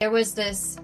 There was this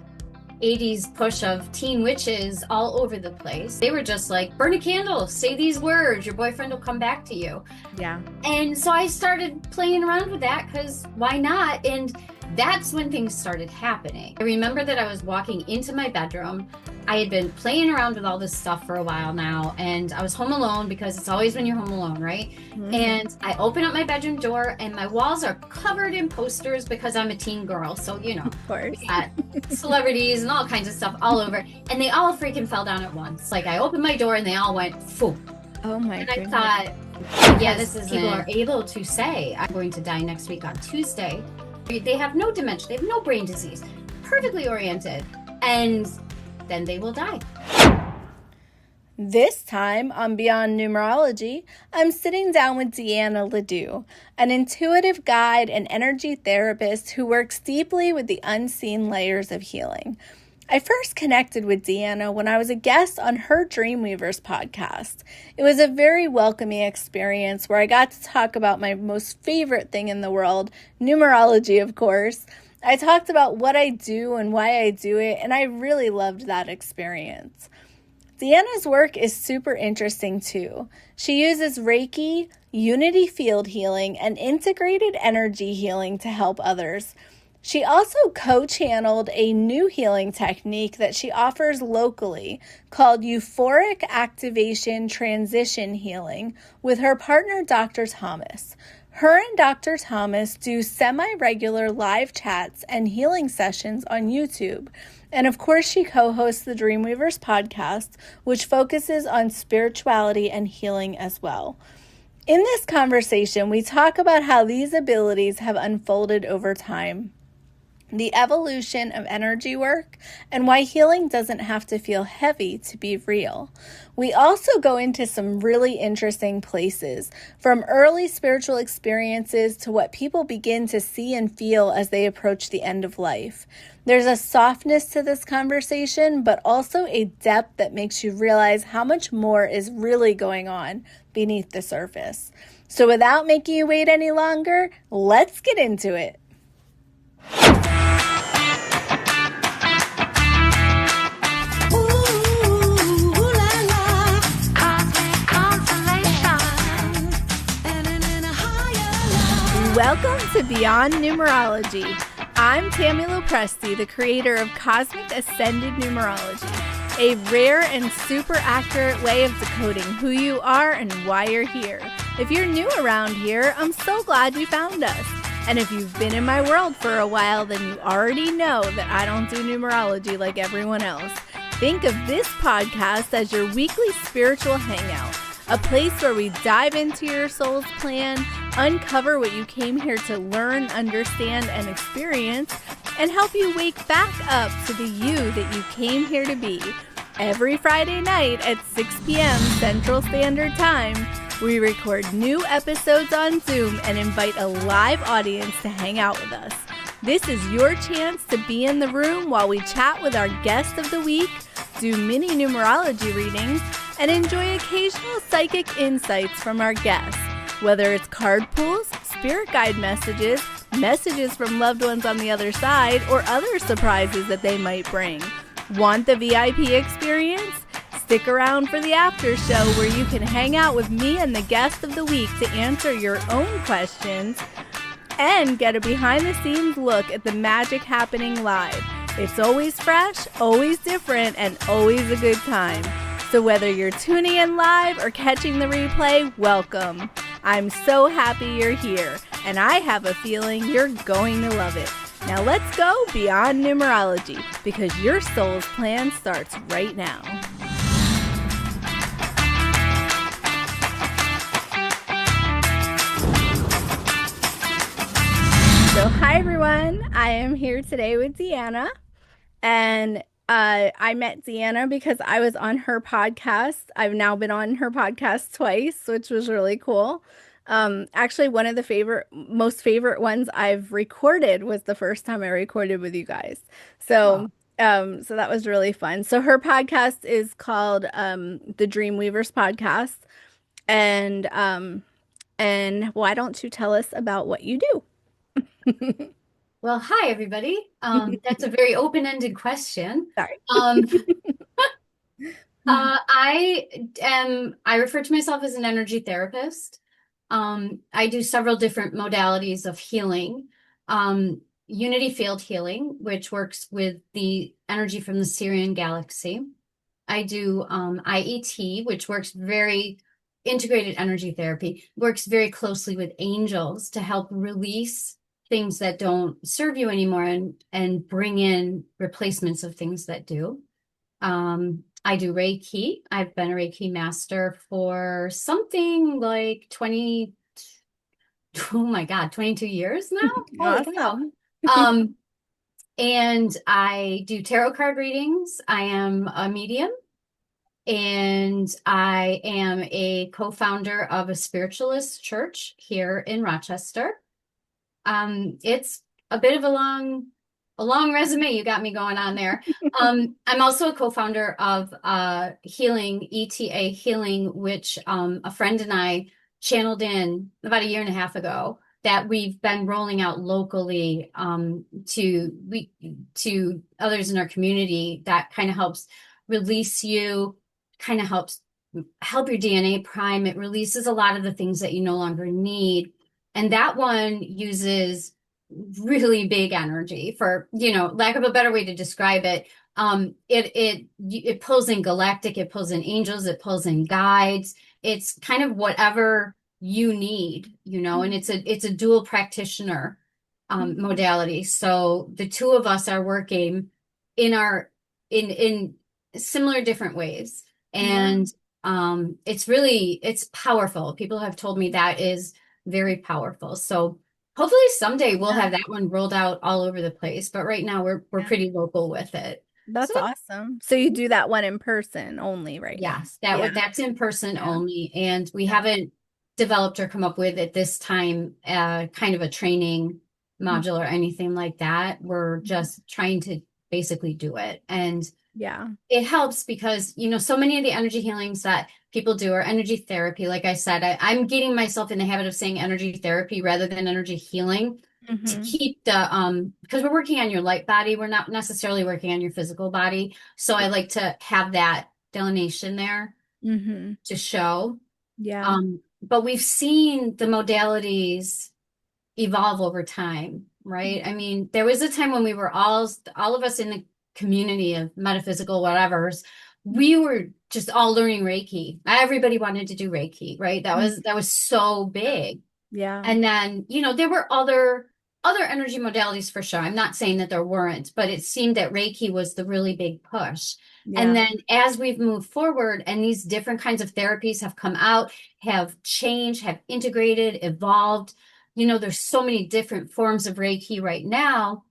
80s push of teen witches all over the place. They were just like, burn a candle, say these words, your boyfriend will come back to you. Yeah. And so I started playing around with that because why not? And that's when things started happening. I remember that I was walking into my bedroom. I had been playing around with all this stuff for a while now, and I was home alone because it's always when you're home alone, right? Mm-hmm. And I open up my bedroom door, and my walls are covered in posters because I'm a teen girl. So, you know, Of course. we got celebrities and all kinds of stuff all over. And they all freaking fell down at once. Like, I opened my door, and they all went, poof. Oh my And goodness. I thought, yeah, this is people are able to say, I'm going to die next week on Tuesday. They have no dementia, they have no brain disease, perfectly oriented, and then they will die. This time on Beyond Numerology, I'm sitting down with Deanna LaDue, an intuitive guide and energy therapist who works deeply with the unseen layers of healing. I first connected with Deanna when I was a guest on her Dreamweavers podcast. It was a very welcoming experience where I got to talk about my most favorite thing in the world, numerology, of course. I talked about what I do and why I do it, and I really loved that experience. Deanna's work is super interesting too. She uses Reiki, unity field healing, and integrated energy healing to help others. She also co-channeled a new healing technique that she offers locally called Euphoric Activation Transition Healing with her partner, Dr. Thomas. Her and Dr. Thomas do semi-regular live chats and healing sessions on YouTube. And of course, she co-hosts the Dreamweavers podcast, which focuses on spirituality and healing as well. In this conversation, we talk about how these abilities have unfolded over time, the evolution of energy work, and why healing doesn't have to feel heavy to be real. We also go into some really interesting places, from early spiritual experiences to what people begin to see and feel as they approach the end of life. There's a softness to this conversation, but also a depth that makes you realize how much more is really going on beneath the surface. So without making you wait any longer, let's get into it. Welcome to Beyond Numerology. I'm Tammy Lopresti, the creator of Cosmic Ascended Numerology, a rare and super accurate way of decoding who you are and why you're here. If you're new around here, I'm so glad you found us. And if you've been in my world for a while, then you already know that I don't do numerology like everyone else. Think of this podcast as your weekly spiritual hangout, a place where we dive into your soul's plan, uncover what you came here to learn, understand, and experience, and help you wake back up to the you that you came here to be. Every Friday night at 6 p.m. Central Standard Time, we record new episodes on Zoom and invite a live audience to hang out with us. This is your chance to be in the room while we chat with our guest of the week, do mini numerology readings, and enjoy occasional psychic insights from our guests. Whether it's card pulls, spirit guide messages, messages from loved ones on the other side, or other surprises that they might bring. Want the VIP experience? Stick around for the after show where you can hang out with me and the guest of the week to answer your own questions and get a behind-the-scenes look at the magic happening live. It's always fresh, always different, and always a good time. So whether you're tuning in live or catching the replay, welcome. I'm so happy you're here, and I have a feeling you're going to love it. Now let's go beyond numerology, because your soul's plan starts right now. So hi everyone, I am here today with Deanna, and I met Deanna because I was on her podcast. I've now been on her podcast twice, which was really cool. Actually, one of the most favorite ones I've recorded was the first time I recorded with you guys. So, so that was really fun. So her podcast is called the Dreamweavers podcast, and why don't you tell us about what you do? Well, hi everybody. That's a very open-ended question. Sorry. Um, I refer to myself as an energy therapist. I do several different modalities of healing. Unity field healing, which works with the energy from the Sirian galaxy. I do IET, which works very integrated energy therapy, works very closely with angels to help release things that don't serve you anymore and bring in replacements of things that do. I do Reiki. I've been a Reiki master for something like 20, oh my God, 22 years now. Holy cow. Awesome. Um, and I do tarot card readings. I am a medium. And I am a co-founder of a spiritualist church here in Rochester. It's a bit of a long resume you got me going on there. I'm also a co-founder of Healing, ETA Healing, which a friend and I channeled in about a year and a half ago that we've been rolling out locally to others in our community that kind of helps release you, kind of helps help your DNA prime. It releases a lot of the things that you no longer need. And that one uses really big energy for, lack of a better way to describe it. It pulls in galactic, it pulls in angels, it pulls in guides. It's kind of whatever you need, and it's a dual practitioner modality. So the two of us are working in similar different ways. And it's powerful. People have told me that is very powerful. So hopefully someday we'll have that one rolled out all over the place. But right now we're pretty local with it. That's So awesome. So you do that one in person only right now? yes, that's in person only. And we haven't developed or come up with at this time kind of a training module or anything like that. We're just trying to basically do it. And it helps because, so many of the energy healings that people do are energy therapy. Like I said, I'm getting myself in the habit of saying energy therapy rather than energy healing to keep because we're working on your light body. We're not necessarily working on your physical body. So I like to have that delineation there to show. Yeah. But we've seen the modalities evolve over time, right? I mean, there was a time when we were all of us in the community of metaphysical whatevers, we were just all learning Reiki. Everybody wanted to do Reiki, right? That was so big. Yeah. And then, there were other energy modalities for sure. I'm not saying that there weren't, but it seemed that Reiki was the really big push. And then as we've moved forward and these different kinds of therapies have come out, have changed, have integrated, evolved, there's so many different forms of Reiki right now.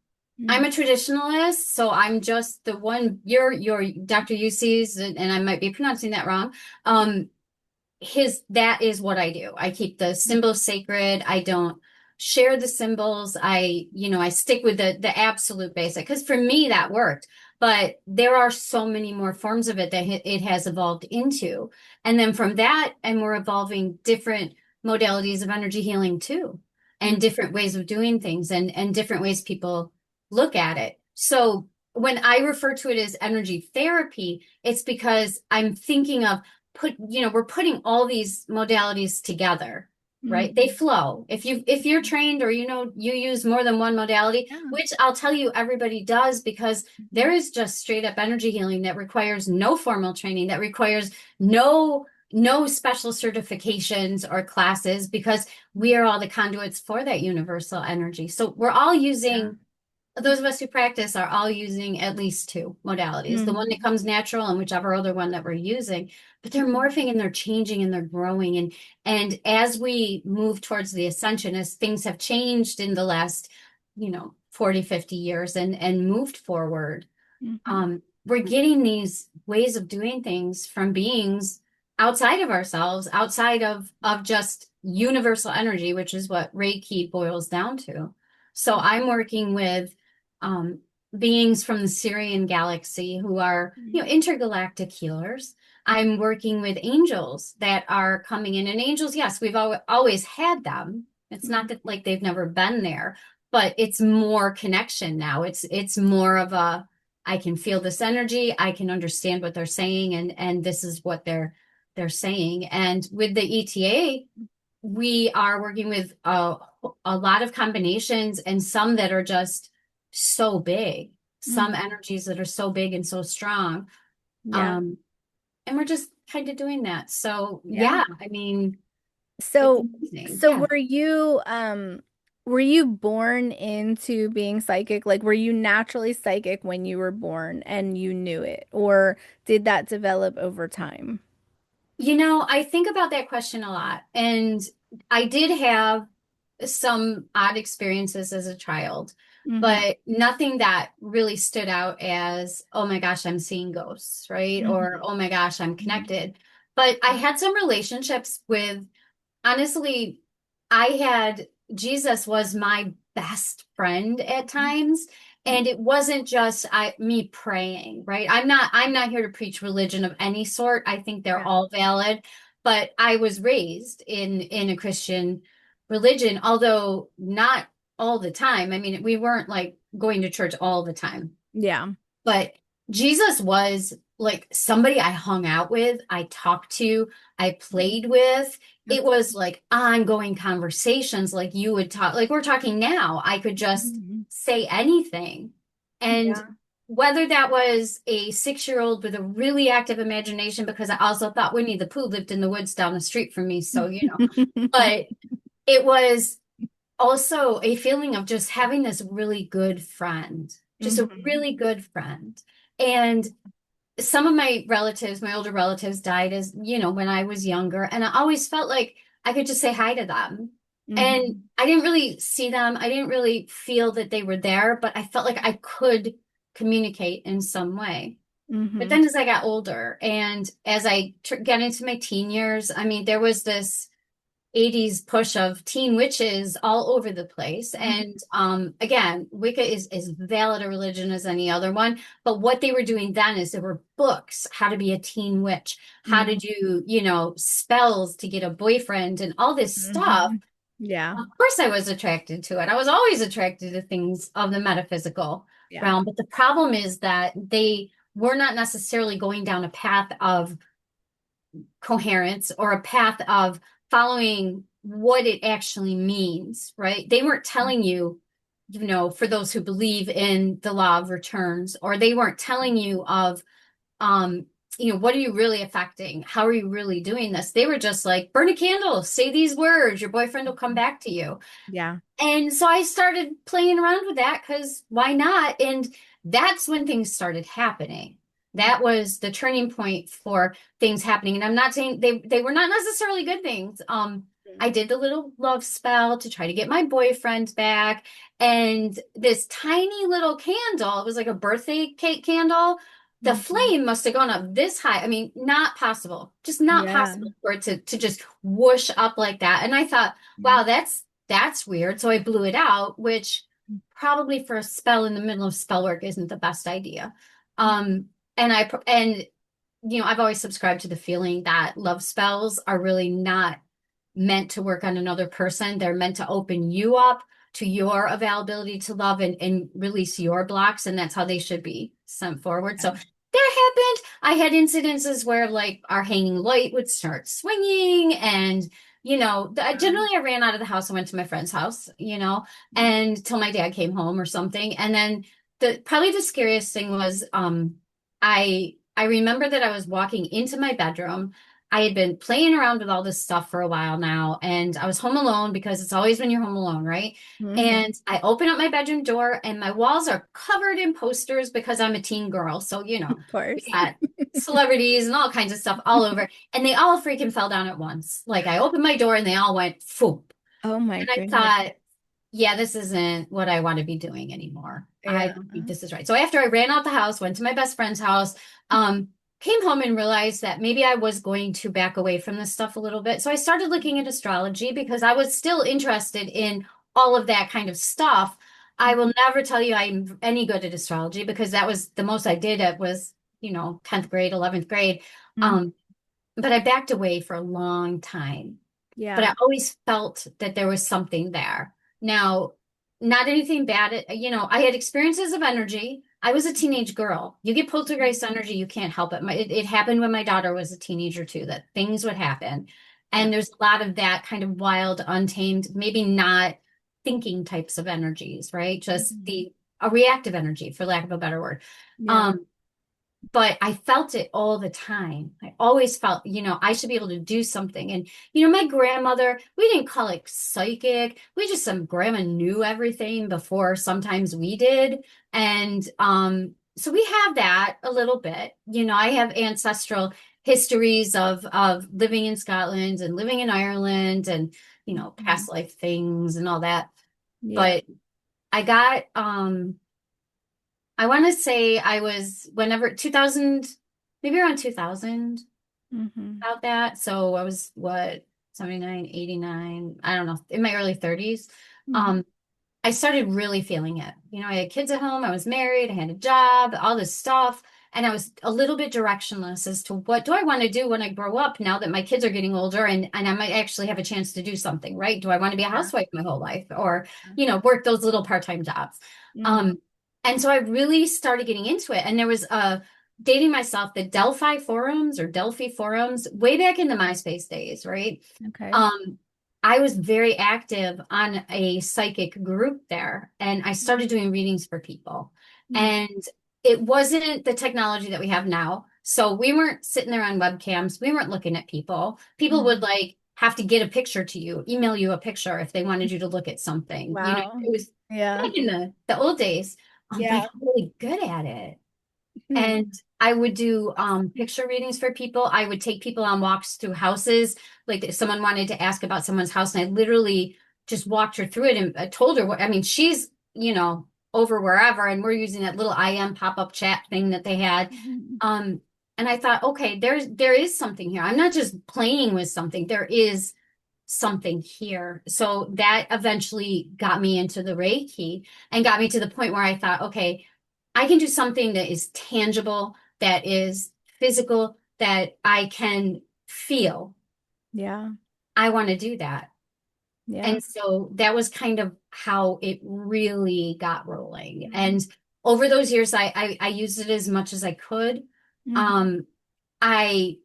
I'm a traditionalist, so I'm just the one, your Dr. Yusi's, and I might be pronouncing that wrong. That is what I do. I keep the symbols sacred. I don't share the symbols. I stick with the absolute basic, because for me that worked. But there are so many more forms of it that it has evolved into. And then from that, and we're evolving different modalities of energy healing too, and different ways of doing things and different ways people look at it. So when I refer to it as energy therapy, it's because I'm thinking of we're putting all these modalities together, right? They flow. If you're trained or you use more than one modality, which I'll tell you everybody does, because there is just straight up energy healing that requires no formal training, that requires no special certifications or classes, because we are all the conduits for that universal energy. So we're all using those of us who practice are all using at least two modalities, the one that comes natural and whichever other one that we're using, but they're morphing and they're changing and they're growing. And as we move towards the ascension, as things have changed in the last, 40, 50 years and moved forward, we're getting these ways of doing things from beings outside of ourselves, outside of just universal energy, which is what Reiki boils down to. So I'm working with beings from the Sirian galaxy who are, intergalactic healers. I'm working with angels that are coming in, and angels, yes, we've always had them. It's not that like they've never been there, but it's more connection now. It's more of a, I can feel this energy, I can understand what they're saying, and this is what they're saying. And with the ETA, we are working with a lot of combinations and some that are just so big, some Mhm. energies that are so big and so strong. Yeah. Um, and we're just kind of doing that. So Yeah. yeah, I mean, it's So amazing. so Yeah. were you born into being psychic? Like were you naturally psychic when you were born and you knew it? Or did that develop over time? I think about that question a lot. And I did have some odd experiences as a child, Hmm. but nothing that really stood out as, oh my gosh, I'm seeing ghosts, right? Or, Hmm. oh my gosh, I'm connected. But I had some relationships with, honestly, I had, Jesus was my best friend at times. And it wasn't just me praying, right? I'm not here to preach religion of any sort. I think they're Yeah. all valid, but I was raised in a Christian religion, although not all the time. I mean, we weren't like going to church all the time. Yeah. But Jesus was like somebody I hung out with, I talked to, I played with. It That's was like ongoing conversations, like you would talk, like we're talking now. I could just Mhm. say anything. And Yeah. whether that was a 6-year-old with a really active imagination, because I also thought Winnie the Pooh lived in the woods down the street from me. So, but it was also a feeling of just having this really good friend, just a Mhm. really good friend. And some of my relatives, my older relatives died when I was younger. And I always felt like I could just say hi to them. And Mhm. I didn't really see them. I didn't really feel that they were there, but I felt like I could communicate in some way. But Mhm. then as I got older and as I got into my teen years, I mean, there was this 80s push of teen witches all over the place. Mhm. And again, Wicca is as valid a religion as any other one. But what they were doing then is there were books, how to be a teen witch, how to Mhm. do, spells to get a boyfriend and all this stuff. Mhm. Yeah. Of course, I was attracted to it. I was always attracted to things of the metaphysical Yeah. realm. But the problem is that they were not necessarily going down a path of coherence or a path of following what it actually means, right? They weren't telling you, for those who believe in the law of returns, or they weren't telling you of, um, what are you really affecting? How are you really doing this? They were just like, burn a candle, say these words, your boyfriend will come back to you. Yeah. And so I started playing around with that because why not? And that's when things started happening. That was the turning point for things happening. And I'm not saying they were not necessarily good things. I did the little love spell to try to get my boyfriend back. And this tiny little candle, it was like a birthday cake candle. The Mhm. flame must have gone up this high. I mean, not possible, just not Yeah. possible for it to just whoosh up like that. And I thought, Yeah. wow, that's weird. So I blew it out, which probably for a spell in the middle of spell work isn't the best idea. Um, and I've always subscribed to the feeling that love spells are really not meant to work on another person. They're meant to open you up to your availability to love and release your blocks. And that's how they should be sent forward. So that happened. I had incidences where like our hanging light would start swinging and generally I ran out of the house and went to my friend's house, and till my dad came home or something. And then probably the scariest thing was I remember that I was walking into my bedroom. I had been playing around with all this stuff for a while now, and I was home alone because it's always when you're home alone, right? Mhm. And I open up my bedroom door, and my walls are covered in posters because I'm a teen girl. So, Of we course. got celebrities and all kinds of stuff all over, and they all freaking fell down at once. Like I opened my door and they all went foop. Oh my And I goodness. thought, yeah, this isn't what I want to be doing anymore. I Yeah. don't think this is right. So after I ran out the house, went to my best friend's house, came home and realized that maybe I was going to back away from this stuff a little bit. So I started looking at astrology because I was still interested in all of that kind of stuff. I will never tell you I'm any good at astrology because that was the most I did at was, 10th grade, 11th grade. Mhm. Um, but I backed away for a long time. But Yeah. I always felt that there was something there. Now, not anything bad. I had experiences of energy. I was a teenage girl. You get poltergeist energy, you can't help it. It happened when my daughter was a teenager too, that things would happen. Yeah. And there's a lot of that kind of wild, untamed, maybe not thinking types of energies, right? Just Mhm. a reactive energy, for lack of a better word. Yeah. Um, but I felt it all the time. I always felt, I should be able to do something. And, my grandmother, we didn't call it psychic. We just, some grandma knew everything before sometimes we did. And so we have that a little bit. I have ancestral histories of living in Scotland and living in Ireland and, Mhm. past life things and all that. Yeah. But I got I want to say I was whenever 2000, maybe around 2000, Hmm. about that. So I was what, 79, 89, I don't know, in my early 30s. Hmm. Um, I started really feeling it. I had kids at home, I was married, I had a job, all this stuff. And I was a little bit directionless as to what do I want to do when I grow up now that my kids are getting older and I might actually have a chance to do something, right? Do I want to be a Yeah. housewife my whole life or, work those little part-time jobs? Hmm. Um, and so I really started getting into it. And there was dating myself, the Delphi forums, way back in the MySpace days, right? Okay. Um, I was very active on a psychic group there, and I started doing readings for people. Mm. And it wasn't the technology that we have now. So we weren't sitting there on webcams. We weren't looking at people. People would Mhm. like have to get a picture to you, email you a picture if they wanted you to look at something. Wow. It was Yeah. back in the old days, but I Yeah. got really good at it. Hmm. And I would do picture readings for people. I would take people on walks through houses. Like if someone wanted to ask about someone's house, and I literally just walked her through it and I told her what I mean, she's, over wherever, and we're using that little IM pop-up chat thing that they had. Mhm. Um, and I thought, okay, there is something here. I'm not just playing with something. There is something here. So that eventually got me into the Reiki and got me to the point where I thought, okay, I can do something that is tangible, that is physical, that I can feel. Yeah. I want to do that. Yeah. And so that was kind of how it really got rolling. Mhm. And over those years, I used it as much as I could. Mhm. Um, I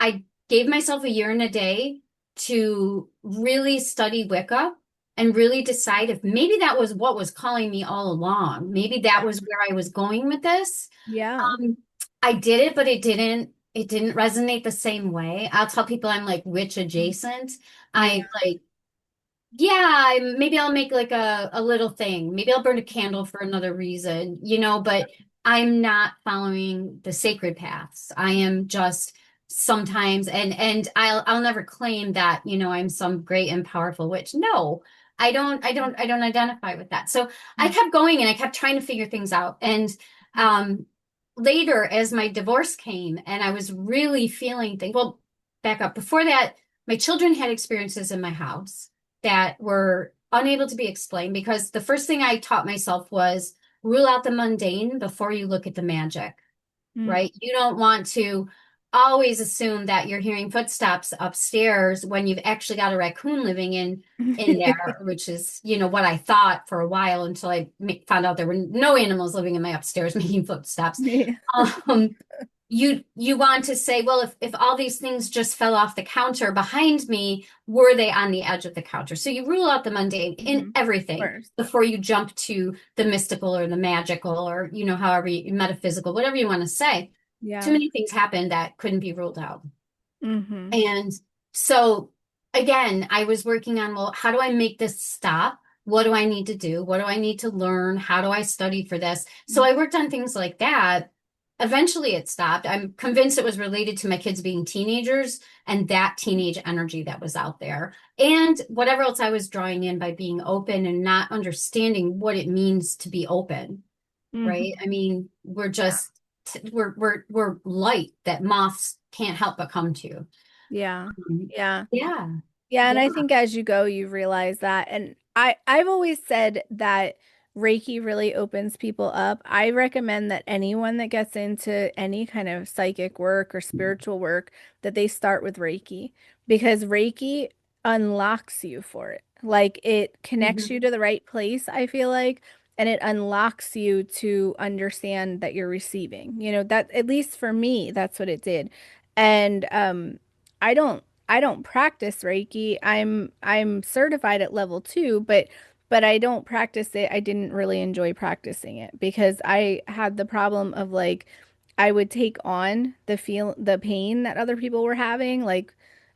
I gave myself a year and a day to really study Wicca and really decide if maybe that was what was calling me all along. Maybe that Yeah. was where I was going with this. Yeah. Um, I did it, but it didn't resonate the same way. I'll tell people I'm like witch adjacent. Yeah. I like, yeah, maybe I'll make like a little thing. Maybe I'll burn a candle for another reason, but I'm not following the sacred paths. I am just sometimes and I'll never claim that, I'm some great and powerful witch. No, I don't identify with that. So I Mhm. kept going and I kept trying to figure things out. And um later as my divorce came and I was really feeling things, well, back up. Before that, my children had experiences in my house that were unable to be explained because the first thing I taught myself was rule out the mundane before you look at the magic, Mm. right? You don't want to always assume that you're hearing footsteps upstairs when you've actually got a raccoon living in there, which is, what I thought for a while until I found out there were no animals living in my upstairs making footsteps. Yeah. Um, you want to say, well, if all these things just fell off the counter behind me, were they on the edge of the counter? So you rule out the mundane in Mhm. everything First. before you jump to the mystical or the magical or however metaphysical, whatever you want to say. Too Yeah. many things happen that couldn't be ruled out. Hmm. And so again, I was working on, well, how do I make this stop? What do I need to do? What do I need to learn? How do I study for this? So I worked on things like that. Eventually it stopped. I'm convinced it was related to my kids being teenagers and that teenage energy that was out there. And whatever else I was drawing in by being open and not understanding what it means to be open, right? Hmm. I mean, we're light that moths can't help but come to. Yeah. Yeah. Yeah. Yeah, and Yeah. I think as you go, you realize that. And I've always said that Reiki really opens people up. I recommend that anyone that gets into any kind of psychic work or spiritual work, that they start with Reiki because Reiki unlocks you for it. Like it connects Mhm. you to the right place, I feel like, and it unlocks you to understand that you're receiving. That at least for me, that's what it did. And I don't practice Reiki. I'm certified at level 2, but I don't practice it. I didn't really enjoy practicing it because I had the problem of like I would take on the pain that other people were having, like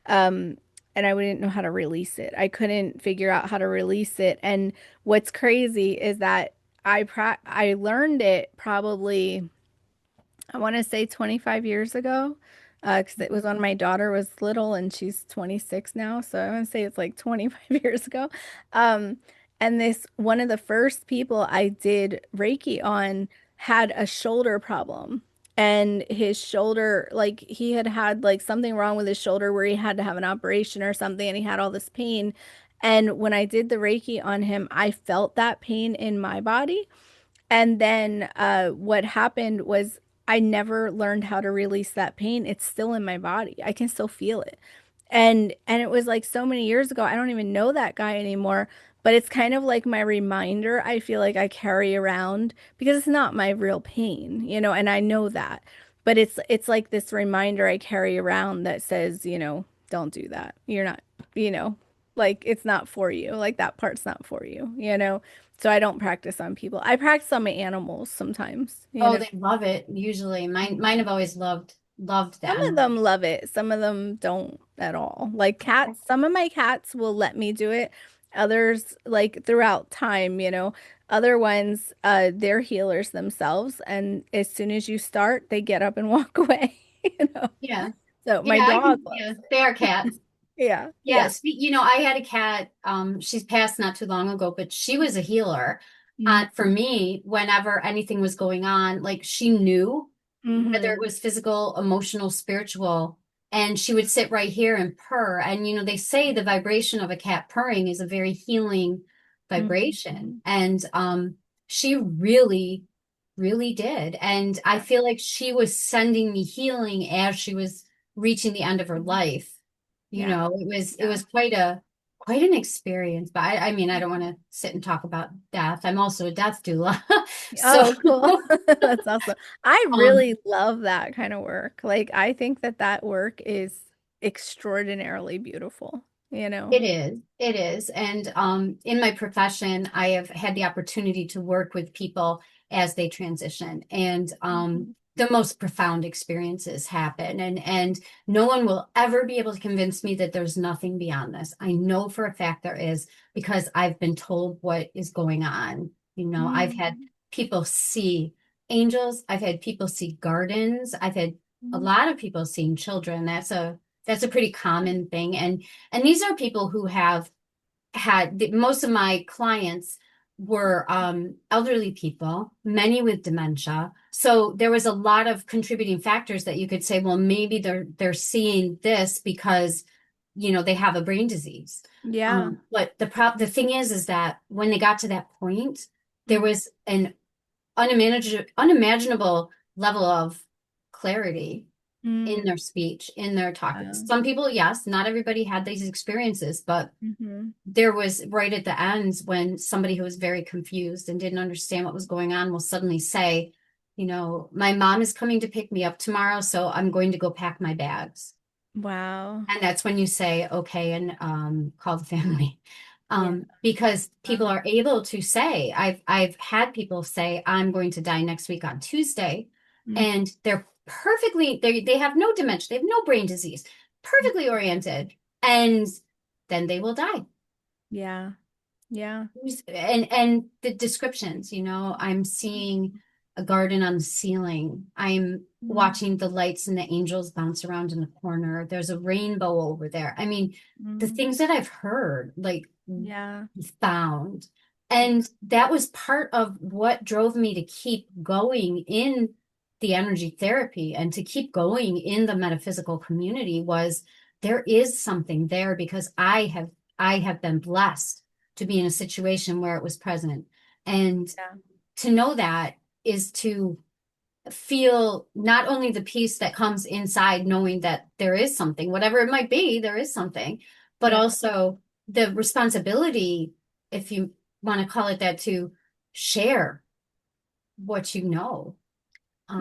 um and I wouldn't know how to release it. I couldn't figure out how to release it. And what's crazy is that I learned it probably I want to say 25 years ago, because it was when my daughter was little and she's 26 now. So I want to say it's like 25 years ago. Um, and this one of the first people I did Reiki on had a shoulder problem. And his shoulder, like he had had like something wrong with his shoulder where he had to have an operation or something, and he had all this pain. And when I did the Reiki on him, I felt that pain in my body. And then what happened was I never learned how to release that pain. It's still in my body. I can still feel it. And it was like so many years ago. I don't even know that guy anymore, but it's kind of like my reminder I feel like I carry around because it's not my real pain, and I know that. But it's like this reminder I carry around that says, don't do that. You're not, you know, like it's not for you. Like that part's not for you. So I don't practice on people. I practice on my animals sometimes, you Oh, know. they love it usually. Mine have always loved Some of them. them love it. Some of them don't at all. Like cats, some of my cats will let me do it. Others, like throughout time, other ones, they're healers themselves. And as soon as you start, they get up and walk away, you know. Yeah. So my Yeah, I dog can, yeah, loves. they are cats. Yeah, yeah. Yes, I had a cat. She's passed not too long ago, but she was a healer. For Mm-hmm. me, whenever anything was going on, like she knew whether it Mm-hmm. was physical, emotional, spiritual, and she would sit right here and purr. And they say the vibration of a cat purring is a very healing vibration, Mm-hmm. and she really, really did. And I feel like she was sending me healing as she was reaching the end of her life. Yeah, It was yeah. quite an experience, but I mean, I don't want to sit and talk about death. I'm also a death doula. So, Oh, cool. That's awesome. I um, really love that kind of work. Like, I think that work is extraordinarily beautiful, you know? it is. It is. And in my profession, I have had the opportunity to work with people as they transition. And Mhm. the most profound experiences happen. And no one will ever be able to convince me that there's nothing beyond this. I know for a fact there is because I've been told what is going on. I've had Mhm. people see angels, I've had people see gardens, I've had a Mhm. lot of people seeing children. That's a pretty common thing. And these are people who have most of my clients were elderly people, many with dementia. So there was a lot of contributing factors that you could say, well, maybe they're seeing this because they have a brain disease. Yeah. But the thing is that when they got to that point, there Mhm. was an unimaginable level of clarity in Mm. their speech, in their talk. Wow. Some people, yes, not everybody had these experiences, but Mhm. there was right at the end when somebody who was very confused and didn't understand what was going on will suddenly say, my mom is coming to pick me up tomorrow, so I'm going to go pack my bags. Wow. And that's when you say, okay, and call the family. Yeah. Because people Wow. are able to say, I've had people say, I'm going to die next week on Tuesday, Mhm. and they have no dementia, they have no brain disease, perfectly oriented, and then they will die. Yeah. Yeah. And the descriptions, I'm seeing a garden on the ceiling. I'm Mhm. watching the lights and the angels bounce around in the corner. There's a rainbow over there. I mean, the Mhm. things that I've heard, like Yeah. found. Yeah. And that was part of what drove me to keep going in the energy therapy and to keep going in the metaphysical community was there is something there because I have been blessed to be in a situation where it was present. And Yeah. to know that is to feel not only the peace that comes inside knowing that there is something, whatever it might be, there is something, but Yeah. also the responsibility, if you want to call it that, to share what you know.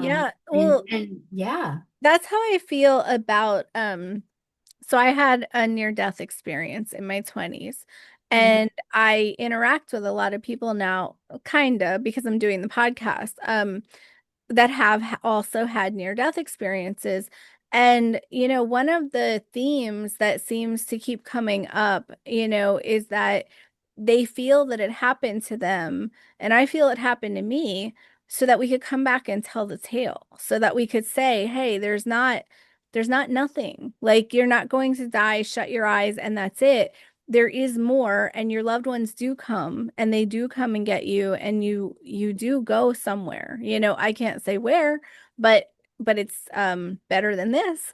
Yeah. And Well, yeah. that's how I feel about so I had a near-death experience in my 20s, Mhm. and I interact with a lot of people now, kind of, because I'm doing the podcast, that have also had near-death experiences. And, one of the themes that seems to keep coming up, is that they feel that it happened to them, and I feel it happened to me, so that we could come back and tell the tale, so that we could say, hey, there's not nothing. Like, you're not going to die, shut your eyes, and that's it. There is more, and your loved ones do come, and they do come and get you, and you do go somewhere. I can't say where, but it's better than this.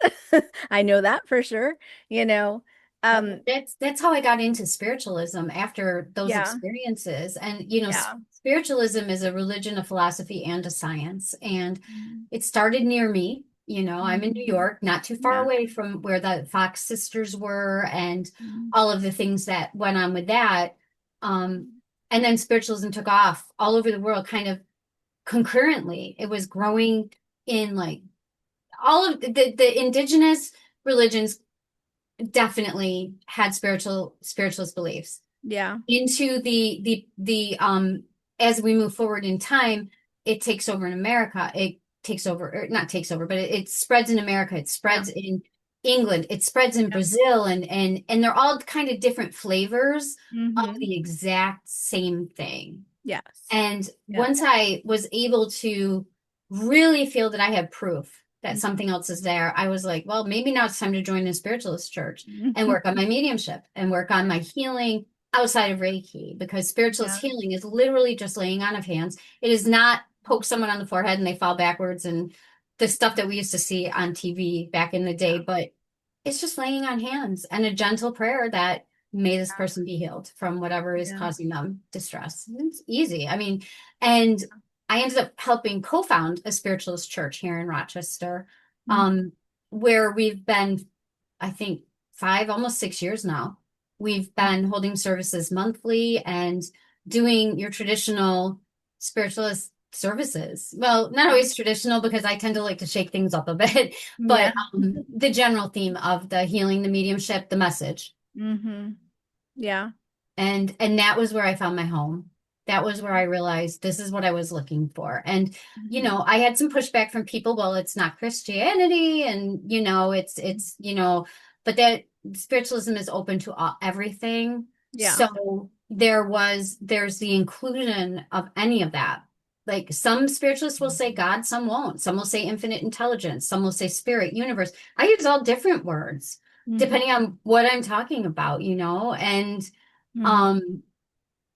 I know that for sure, you know. Um That's how I got into spiritualism after those yeah. experiences. And Yeah. spiritualism is a religion, a philosophy, and a science. And Mhm. it started near me. I'm in New Mhm. York, not too far Yeah. away from where the Fox sisters were, and Mhm. all of the things that went on with that. Um, and then spiritualism took off all over the world, kind of concurrently. It was growing in like all of the indigenous religions definitely had spiritualist beliefs. Yeah. Into the as we move forward in time, it takes over in America. It takes over, or not takes over, but it spreads in America. It Yeah. spreads in England. It spreads in Yeah. Brazil, and they're all kind of different flavors of Mhm. the exact same thing. Yes. And Yep. once I was able to really feel that I had proof that Mhm. something else is there, I was like, well, maybe now it's time to join a spiritualist church and Mhm. work on my mediumship and work on my healing outside of Reiki, because spiritualist Yeah. healing is literally just laying on of hands. It is not poke someone on the forehead and they fall backwards and the stuff that we used to see on TV back in the day, Yeah. but it's just laying on hands and a gentle prayer that may this person be healed from whatever is Yeah. causing them distress. It's easy. I mean, and I ended up helping co-found a spiritualist church here in Rochester, Mhm. where we've been, I think, 5, almost 6 years now. We've been holding services monthly and doing your traditional spiritualist services. Well, not always traditional because I tend to like to shake things up a bit, Yeah. but the general theme of the healing, the mediumship, the message. Mhm. Yeah. And that was where I found my home. That was where I realized this is what I was looking for. And Mhm. I had some pushback from people, well, it's not Christianity, and it's but that spiritualism is open to everything. Yeah. So there's the inclusion of any of that. Like, some spiritualists will say God, some won't. Some will say infinite intelligence, some will say spirit, universe. I use all different words Mhm. depending on what I'm talking about, and Mhm. um,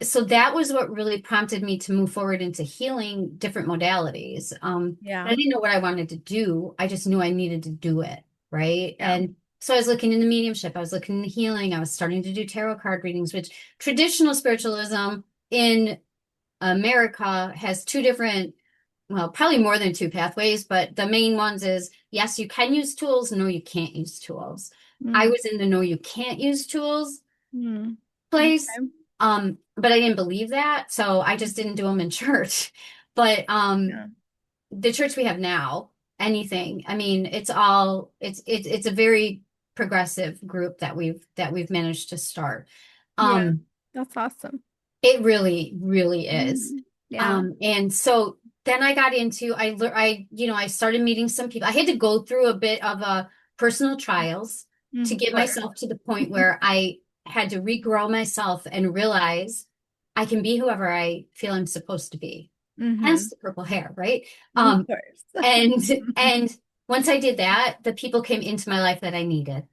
so that was what really prompted me to move forward into healing different modalities. But I Yeah. didn't know what I wanted to do. I just knew I needed to do it, right? Yeah. And so I was looking into mediumship, I was looking into healing, I was starting to do tarot card readings, which traditional spiritualism in America has two different, well, probably more than two pathways, but the main ones is yes, you can use tools, no, you can't use tools. I Mhm. was in the no, you can't use tools Mhm. place. Okay. But I didn't believe that, so I just didn't do them in church. But Yeah. the church we have now, anything, I mean, it's a very progressive group that we've managed to start. Yeah. Um, That's awesome. it really, really is. Mhm. Yeah. And so then I got into I started meeting some people. I had to go through a bit of a personal trials to Of get course. myself to the point where I had to regrow myself and realize I can be whoever I feel I'm supposed to be. Hence Mhm. the purple hair, right? Of Um, course. and and once I did that, the people came into my life that I needed.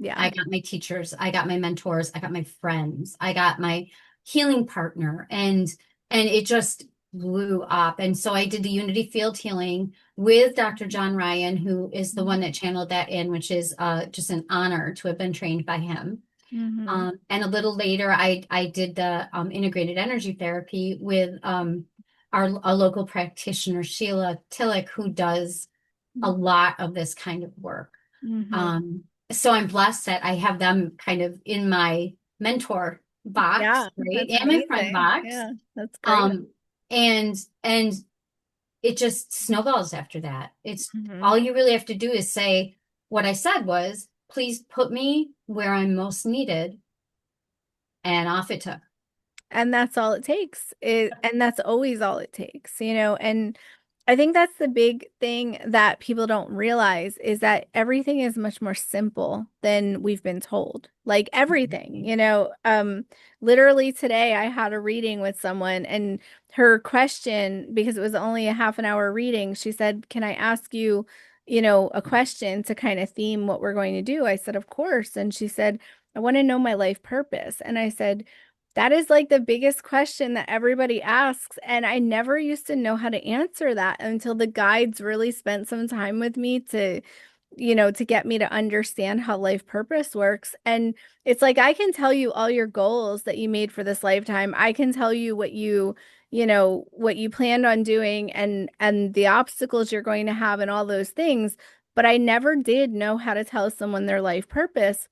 Yeah. I got my teachers, I got my mentors, I got my friends, I got my healing partner, and it just blew up. And so I did the Unity Field Healing with Dr. John Ryan, who is the one that channeled that in, which is just an honor to have been trained by him. Mhm. And a little later, I did the integrated energy therapy with our local practitioner, Sheila Tillich, who does a lot of this kind of work. Mhm. Um, so I'm blessed that I have them kind of in my mentor box, Yeah, right? that's And my friend amazing. box. Yeah, that's great. Um, and it just snowballs after that. It's Hmm. all you really have to do is say, what I said was, please put me where I'm most needed, and off it took. And that's all it takes. And that's always all it takes, and I think that's the big thing that people don't realize is that everything is much more simple than we've been told. Like everything, literally today I had a reading with someone and her question, because it was only a half an hour reading, she said, "Can I ask you, a question to kind of theme what we're going to do?" I said, "Of course." And she said, "I want to know my life purpose." And I said, that is like the biggest question that everybody asks. And I never used to know how to answer that until the guides really spent some time with me to get me to understand how life purpose works. And it's like, I can tell you all your goals that you made for this lifetime. I can tell you what you planned on doing and the obstacles you're going to have and all those things. But I never did know how to tell someone their life purpose.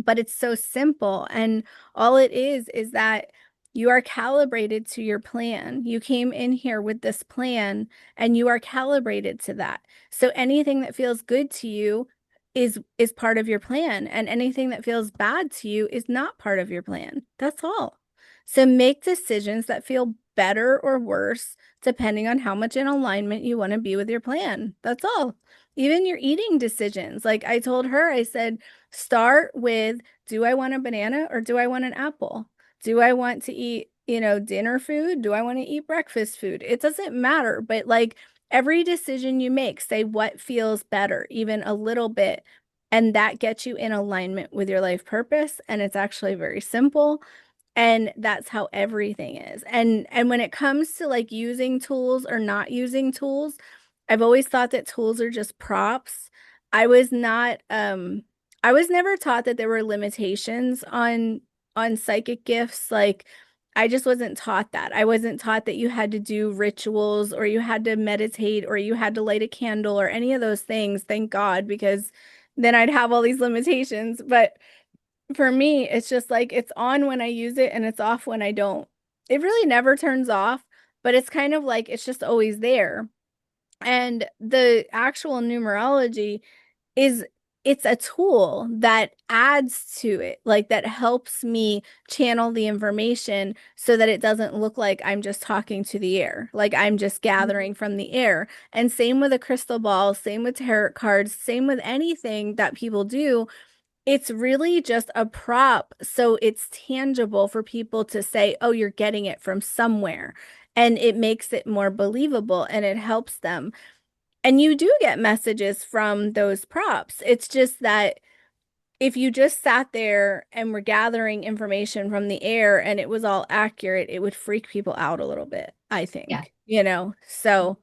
But it's so simple. And all it is that you are calibrated to your plan. You came in here with this plan and you are calibrated to that. So anything that feels good to you is part of your plan. And anything that feels bad to you is not part of your plan. That's all. So make decisions that feel better or worse depending on how much in alignment you want to be with your plan. That's all. Even your eating decisions. Like I told her, I said, start with, do I want a banana or do I want an apple? Do I want to eat, dinner food? Do I want to eat breakfast food? It doesn't matter, but like every decision you make, say what feels better, even a little bit, and that gets you in alignment with your life purpose. And it's actually very simple. And that's how everything is. And when it comes to like using tools or not using tools, I've always thought that tools are just props. I was not I was never taught that there were limitations on psychic gifts. Like I just wasn't taught that. I wasn't taught that you had to do rituals or you had to meditate or you had to light a candle or any of those things. Thank God, because then I'd have all these limitations. But for me, it's just like it's on when I use it and it's off when I don't. It really never turns off, but it's kind of like it's just always there. And the actual numerology is it's a tool that adds to it, like that helps me channel the information so that it doesn't look like I'm just talking to the air, like I'm just gathering from the air. And same with a crystal ball, same with tarot cards, same with anything that people do. It's really just a prop. So it's tangible for people to say, oh, you're getting it from somewhere. And it makes it more believable and it helps them. And you do get messages from those props. It's just that if you just sat there and were gathering information from the air and it was all accurate, it would freak people out a little bit, I Yeah. think. So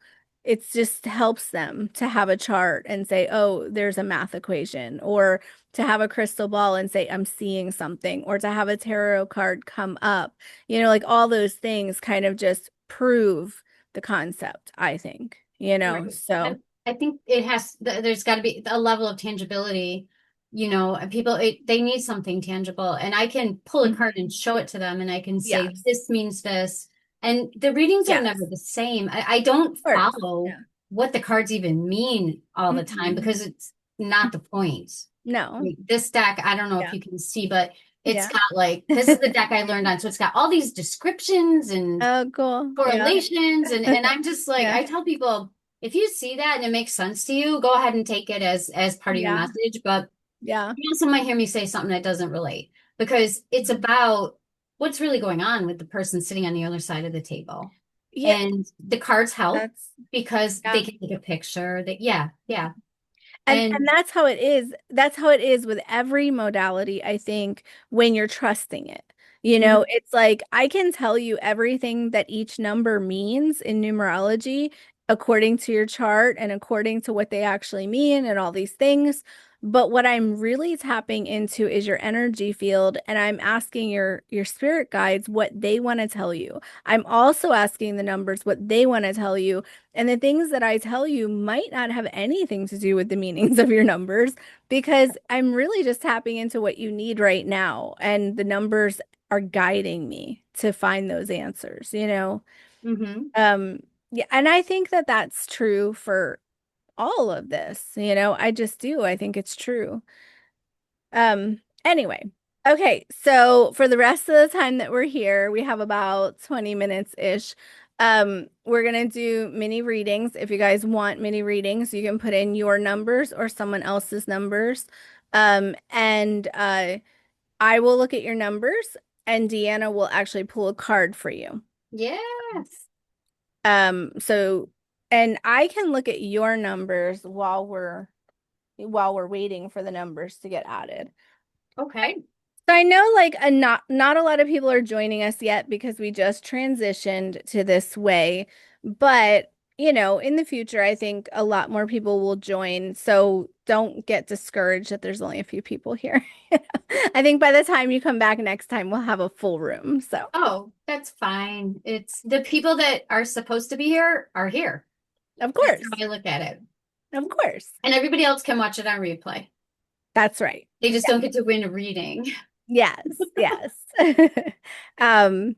it just helps them to have a chart and say, oh, there's a math equation, or to have a crystal ball and say, I'm seeing something, or to have a tarot card come up, like all those things kind of just prove the concept, I think, Right. so I think it has, there's got to be a level of tangibility, and people, they need something tangible. And I can pull a card and Mhm. show it to them and I can say, Yes, this means this. And the readings are never yes, the same. I don't of course. follow Yeah. what the cards even mean all the time Mhm. because it's not the point. No. Like this deck, I don't know if Yeah. you can see, but it's Yeah. got like, this is the deck I learned on. So it's got all these descriptions and Oh, cool. Yeah. correlations and I'm just like Yeah. I tell people if you see that and it makes sense to you, go ahead and take it as part of your Yeah. message. But Yeah. you also might hear me say something that doesn't relate because it's about what's really going on with the person sitting on the other side of the table. Yeah. And the cards help That's because they yeah. can take a picture that yeah. And And that's how it is. That's how it is with every modality, I think, when you're trusting it. mhm, It's like I can tell you everything that each number means in numerology according to your chart and according to what they actually mean and all these things. But what I'm really tapping into is your energy field, and I'm asking your spirit guides what they want to tell you. I'm also asking the numbers what they want to tell you, and the things that I tell you might not have anything to do with the meanings of your numbers because I'm really just tapping into what you need right now, and the numbers are guiding me to find those answers, you know? Mm-hmm. Um, yeah, and I think that that's true for all of this, you know, I just do. I think it's true. Anyway. Okay, so for the rest of the time that we're here, we have about 20 minutes-ish. We're gonna do mini readings. If you guys want mini readings, you can put in your numbers or someone else's numbers. And I will look at your numbers and Deanna will actually pull a card for you. Yes. So and I can look at your numbers while we're waiting for the numbers to get added. Okay. So I know like a not a lot of people are joining us yet because we just transitioned to this way, but you know, in the future I think a lot more people will join. So don't get discouraged that there's only a few people here. I think by the time you come back next time we'll have a full room. So, Oh, that's fine. It's the people that are supposed to be here are here. of That's course. how I look at it. Of course. And everybody else can watch it on replay. That's right. They just don't get to win a reading. Yes, yes. Um,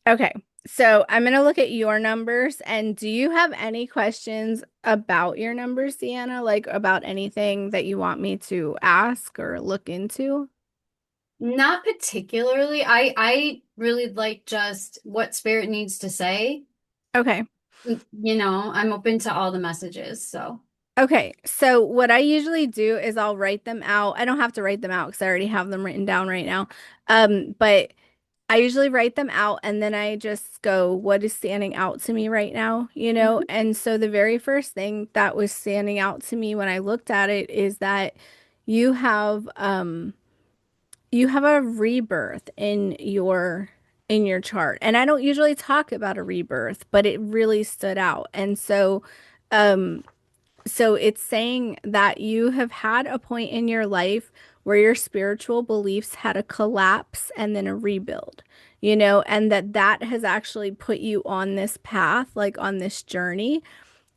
okay. So I'm gonna look at your numbers, and do you have any questions about your numbers, Deanna? Like about anything that you want me to ask or look into? Not particularly. I really like just what spirit needs to say. Okay. I'm open to all the messages. So, Okay. So what I usually do is I'll write them out. I don't have to write them out because I already have them written down right now. But I usually write them out and then I just go, what is standing out to me right now? You know? mhm, And so the very first thing that was standing out to me when I looked at it is that you have you have a rebirth in your chart. And I don't usually talk about a rebirth, but it really stood out. And um so it's saying that you have had a point in your life where your spiritual beliefs had a collapse and then a rebuild, you know, and that has actually put you on this path, like on this journey.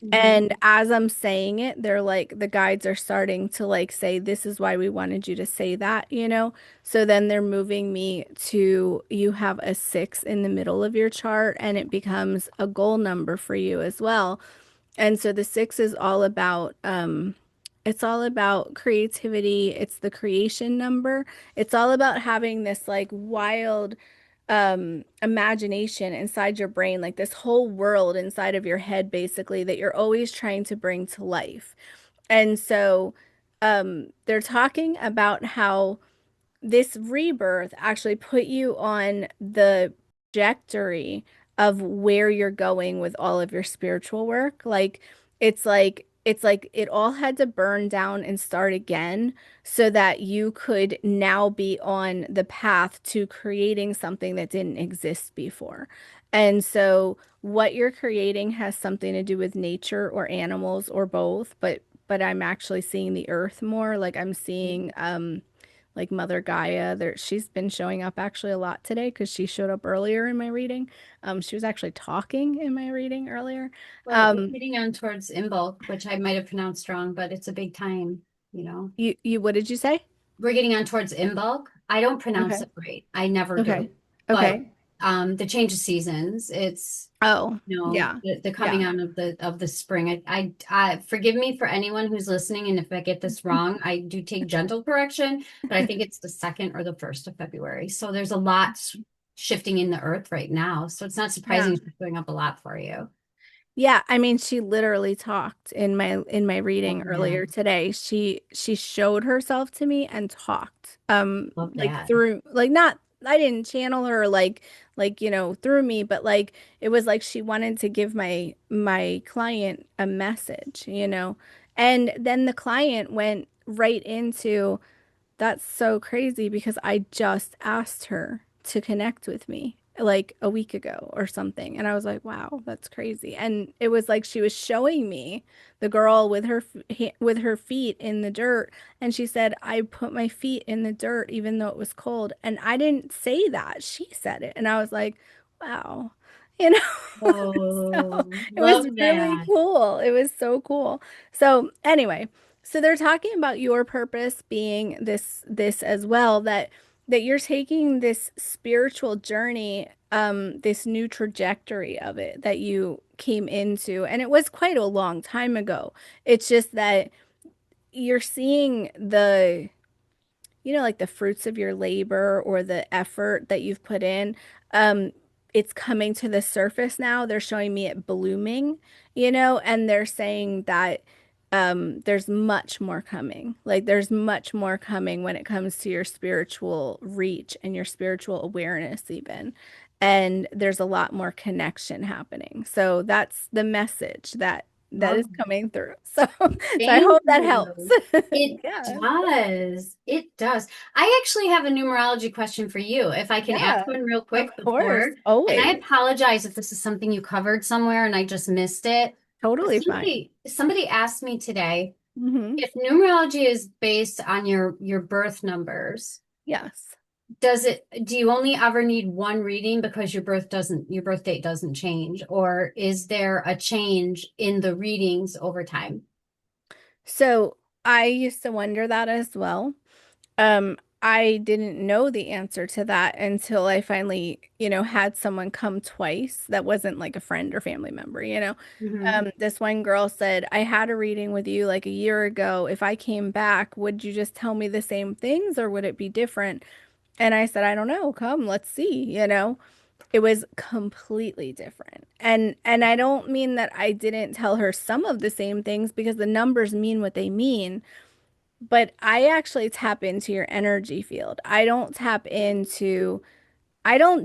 mhm, And as I'm saying it, they're like the guides are starting to like say, this is why we wanted you to say that, you know? So then they're moving me to you have a 6 in the middle of your chart and it becomes a goal number for you as well. And so the 6 is all about it's all about creativity. It's the creation number. It's all about having this like wild imagination inside your brain, like this whole world inside of your head basically that you're always trying to bring to life. And so they're talking about how this rebirth actually put you on the trajectory of where you're going with all of your spiritual work. Like it all had to burn down and start again so that you could now be on the path to creating something that didn't exist before. And so what you're creating has something to do with nature or animals or both, but I'm actually seeing the earth more. Like I'm seeing like Mother Gaia. There, she's been showing up actually a lot today because she showed up earlier in my reading. She was actually talking in my reading earlier. Well, we're getting on towards Imbolc, which I might have pronounced wrong, but it's a big time. What did you say? We're getting on towards Imbolc. I don't pronounce Okay. it right. I never Okay. do. But Okay. the change of seasons, it's Oh, yeah. the coming Yeah. on of the spring. I forgive me for anyone who's listening, and if I get this wrong, I do take gentle correction, but I think it's the 2nd or the 1st of February. So there's a lot shifting in the earth right now. So it's not surprising Yeah. it's showing up a lot for you. Yeah, I mean, she literally talked in my reading Love that. earlier today. She showed herself to me and talked. Love Like that. through like not I didn't channel her like you know through me, but like it was like she wanted to give my client a message, you know. And then the client went right into that's so crazy because I just asked her to connect with me. like a week ago or something. And I was like, wow, that's crazy. And it was like she was showing me the girl with with her feet in the dirt. And she said, I put my feet in the dirt even though it was cold. And I didn't say that. She said it. And I was like, wow. You know, so Oh, it was love really that. cool. It was so cool. So anyway, so they're talking about your purpose being this as well, that you're taking this spiritual journey, this new trajectory of it that you came into. And it was quite a long time ago. It's just that you're seeing like the fruits of your labor or the effort that you've put in. Um, it's coming to the surface now. They're showing me it blooming, and they're saying that there's much more coming. Like there's much more coming when it comes to your spiritual reach and your spiritual awareness, even. And there's a lot more connection happening. So that's the message that is Love coming through. So I Thank hope that helps. you. It Yeah. does. It does. I actually have a numerology question for you, if I can ask Yeah, one real of quick course. before. And I Always. apologize if this is something you covered somewhere and I just missed it. But Totally fine. somebody asked me today Hmm. if numerology is based on your birth numbers. Yes. Do you only ever need one reading because your birth date doesn't change, or is there a change in the readings over time? So I used to wonder that as well. I didn't know the answer to that until I finally, had someone come twice that wasn't like a friend or family member. Hmm. This one girl said, I had a reading with you like a year ago. If I came back, would you just tell me the same things or would it be different? And I said, I don't know. Come, let's see. It was completely different. And I don't mean that I didn't tell her some of the same things because the numbers mean what they mean, but I actually tap into your energy field. I don't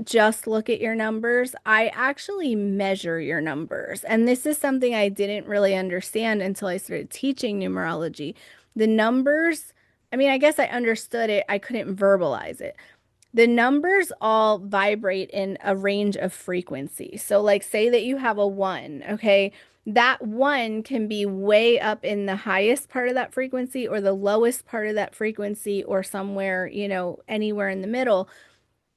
just look at your numbers. I actually measure your numbers. And this is something I didn't really understand until I started teaching numerology. The numbers, I mean, I guess I understood it. I couldn't verbalize it. The numbers all vibrate in a range of frequency. So, like, say that you have a one, okay? That one can be way up in the highest part of that frequency or the lowest part of that frequency or somewhere, anywhere in the middle.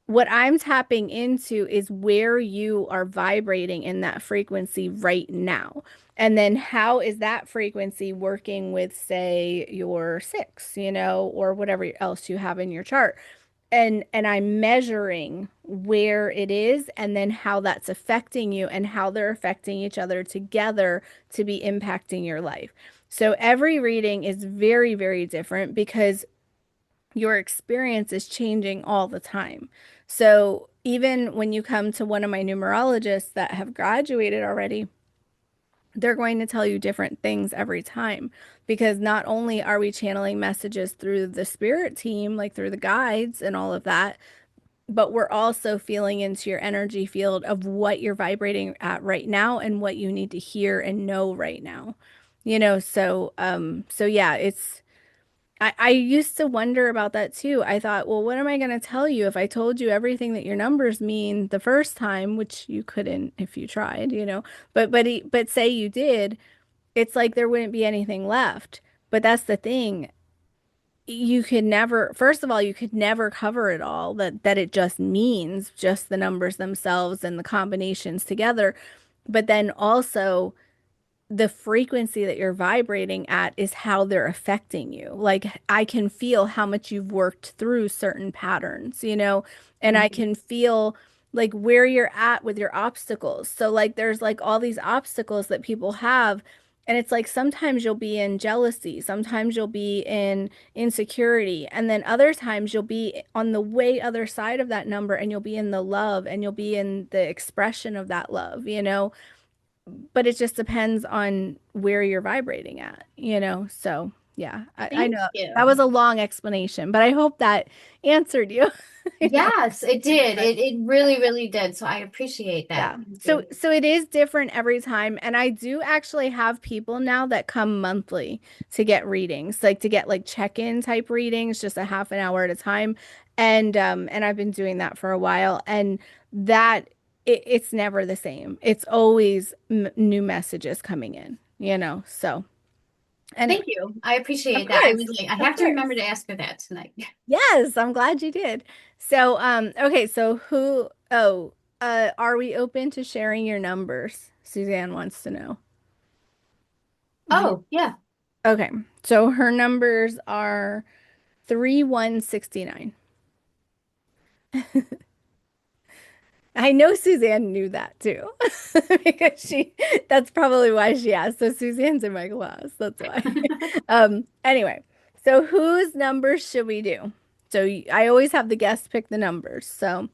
What I'm tapping into is where you are vibrating in that frequency right now. And then how is that frequency working with, say, your six, or whatever else you have in your chart? And I'm measuring where it is and then how that's affecting you and how they're affecting each other together to be impacting your life. So every reading is very, very different because your experience is changing all the time. So even when you come to one of my numerologists that have graduated already, they're going to tell you different things every time because not only are we channeling messages through the spirit team, like through the guides and all of that, but we're also feeling into your energy field of what you're vibrating at right now and what you need to hear and know right now. So yeah, I used to wonder about that too. I thought, well, what am I going to tell you if I told you everything that your numbers mean the first time, which you couldn't if you tried. But say you did, it's like there wouldn't be anything left. But that's the thing. You could never, first of all, you could never cover it all, that it just means just the numbers themselves and the combinations together. But then also the frequency that you're vibrating at is how they're affecting you. Like I can feel how much you've worked through certain patterns, and I Hmm. can feel like where you're at with your obstacles. So like there's like all these obstacles that people have. And it's like sometimes you'll be in jealousy, sometimes you'll be in insecurity, and then other times you'll be on the way other side of that number and you'll be in the love and you'll be in the expression of that love. But it just depends on where you're vibrating at. So yeah, I Thank know that was you. a long explanation, but I hope that answered you. Yes, it did. It really, really did. So I appreciate that. Yeah. Thank So you. so it is different every time. And I do actually have people now that come monthly to get readings, like to get like check-in type readings, just a half an hour at a time. And I've been doing that for a while, and that it's never the same. It's always new messages coming in, So Thank anyway, you. I of appreciate that. I course, was like, I of have to course. remember to ask her that tonight. Yes, I'm glad you did. So, okay, so are we open to sharing your numbers? Suzanne wants to know. Do you, Oh, yeah. okay, so her numbers are 3169. I know Suzanne knew that too, because that's probably why she asked. So Suzanne's in my class. That's why. Anyway, so whose numbers should we do? So I always have the guests pick the numbers. So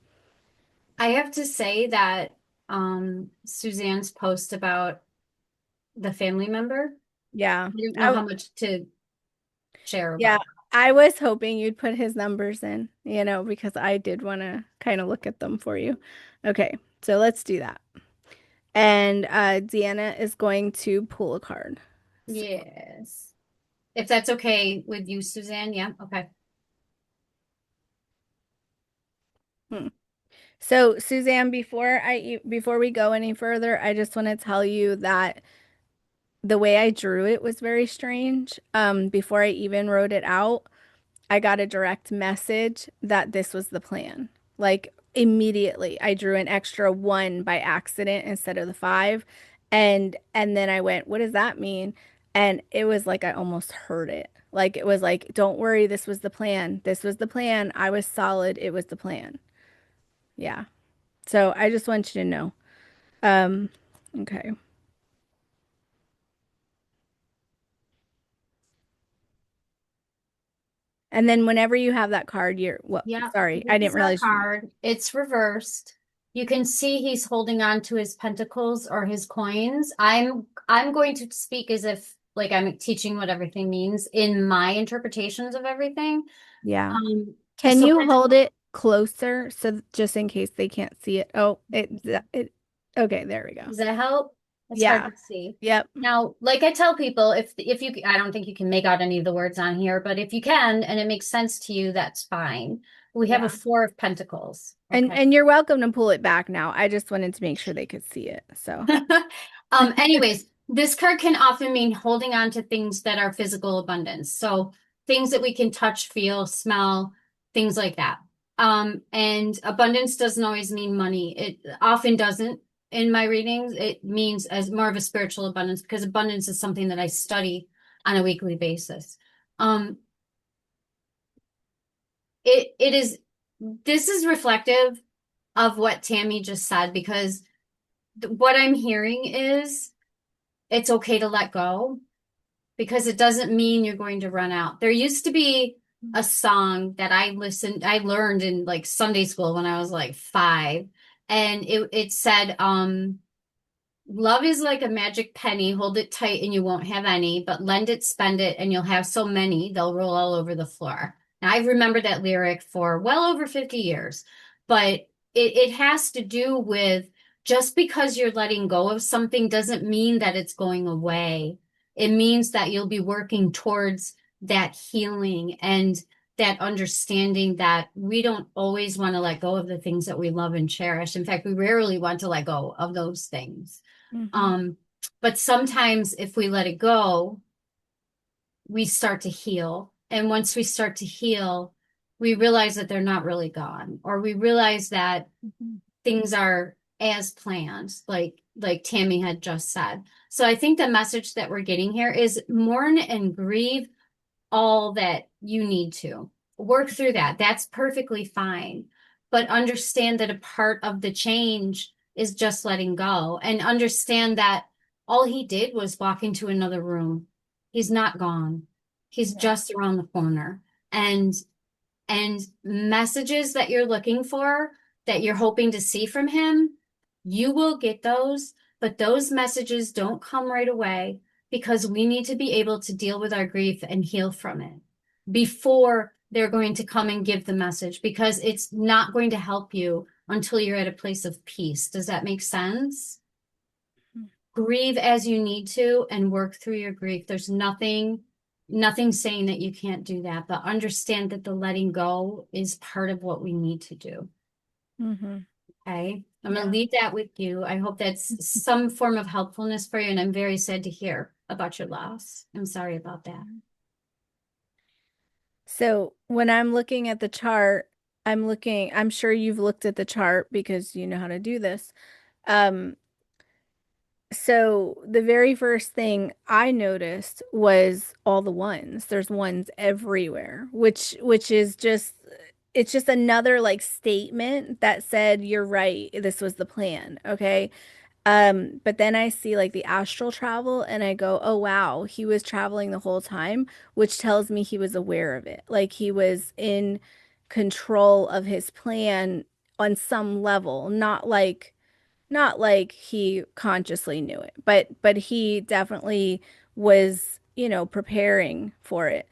I have to say that Suzanne's post about the family member, yeah, I don't know how much to share yeah, about. I was hoping you'd put his numbers in, because I did want to kind of look at them for you. Okay, so let's do that. And Deanna is going to pull a card. So, Yes. If that's okay with you, Suzanne. Yeah. Okay. hmm. So, Suzanne, before we go any further, I just want to tell you that the way I drew it was very strange. Before I even wrote it out, I got a direct message that this was the plan. Like immediately, I drew an extra one by accident instead of the five. And then I went, what does that mean? And it was like I almost heard it. Like it was like, don't worry, this was the plan. This was the plan. I was solid. It was the plan. Yeah. So I just want you to know. Um, okay. And then whenever you have that card, Yeah. sorry, This I didn't is our realize you. card. It's reversed. You can see he's holding on to his pentacles or his coins. I'm going to speak as if like I'm teaching what everything means in my interpretations of everything. Yeah. Um, Can so you hold it closer so just in case they can't see it? Oh, okay, there we go. does that help? It's hard Yeah. to see. Yep. Now, like I tell people, if you, I don't think you can make out any of the words on here, but if you can and it makes sense to you, that's fine. We have a Yeah. four of pentacles. And Okay. and you're welcome to pull it back now. I just wanted to make sure they could see it. So, Anyways, this card can often mean holding on to things that are physical abundance. So things that we can touch, feel, smell, things like that. And abundance doesn't always mean money. It often doesn't in my readings. It means as more of a spiritual abundance because abundance is something that I study on a weekly basis. Um, it is this is reflective of what Tammy just said because what I'm hearing is it's okay to let go because it doesn't mean you're going to run out. There used to be a song that I learned in like Sunday school when I was like 5, and it said, love is like a magic penny, hold it tight and you won't have any, but lend it, spend it, and you'll have so many, they'll roll all over the floor. Now, I've remembered that lyric for well over 50 years, but it has to do with just because you're letting go of something doesn't mean that it's going away. It means that you'll be working towards that healing and that understanding that we don't always want to let go of the things that we love and cherish. In fact, we rarely want to let go of those things. mhm. Um, but sometimes if we let it go, we start to heal. And once we start to heal, we realize that they're not really gone, or we realize that things are as planned, like Tammy had just said. So I think the message that we're getting here is mourn and grieve all that you need to. Work through that. That's perfectly fine. But understand that a part of the change is just letting go and understand that all he did was walk into another room. He's not gone. He's Yeah. just around the corner. And messages that you're looking for, that you're hoping to see from him, you will get those, but those messages don't come right away because we need to be able to deal with our grief and heal from it before they're going to come and give the message because it's not going to help you until you're at a place of peace. Does that make sense? Grieve as you need to and work through your grief. There's nothing Nothing's saying that you can't do that, but understand that the letting go is part of what we need to do. Mm-hmm. Okay. I'm going Yeah. to leave that with you. I hope that's some form of helpfulness for you. And I'm very sad to hear about your loss. I'm sorry about that. So when I'm looking at the chart, I'm sure you've looked at the chart because you know how to do this. Um, so the very first thing I noticed was all the ones. There's ones everywhere, which is just it's just another like statement that said you're right. This was the plan. Okay. But then I see like the astral travel and I go, oh wow, he was traveling the whole time, which tells me he was aware of it. Like he was in control of his plan on some level, not like he consciously knew it, but he definitely was, preparing for it.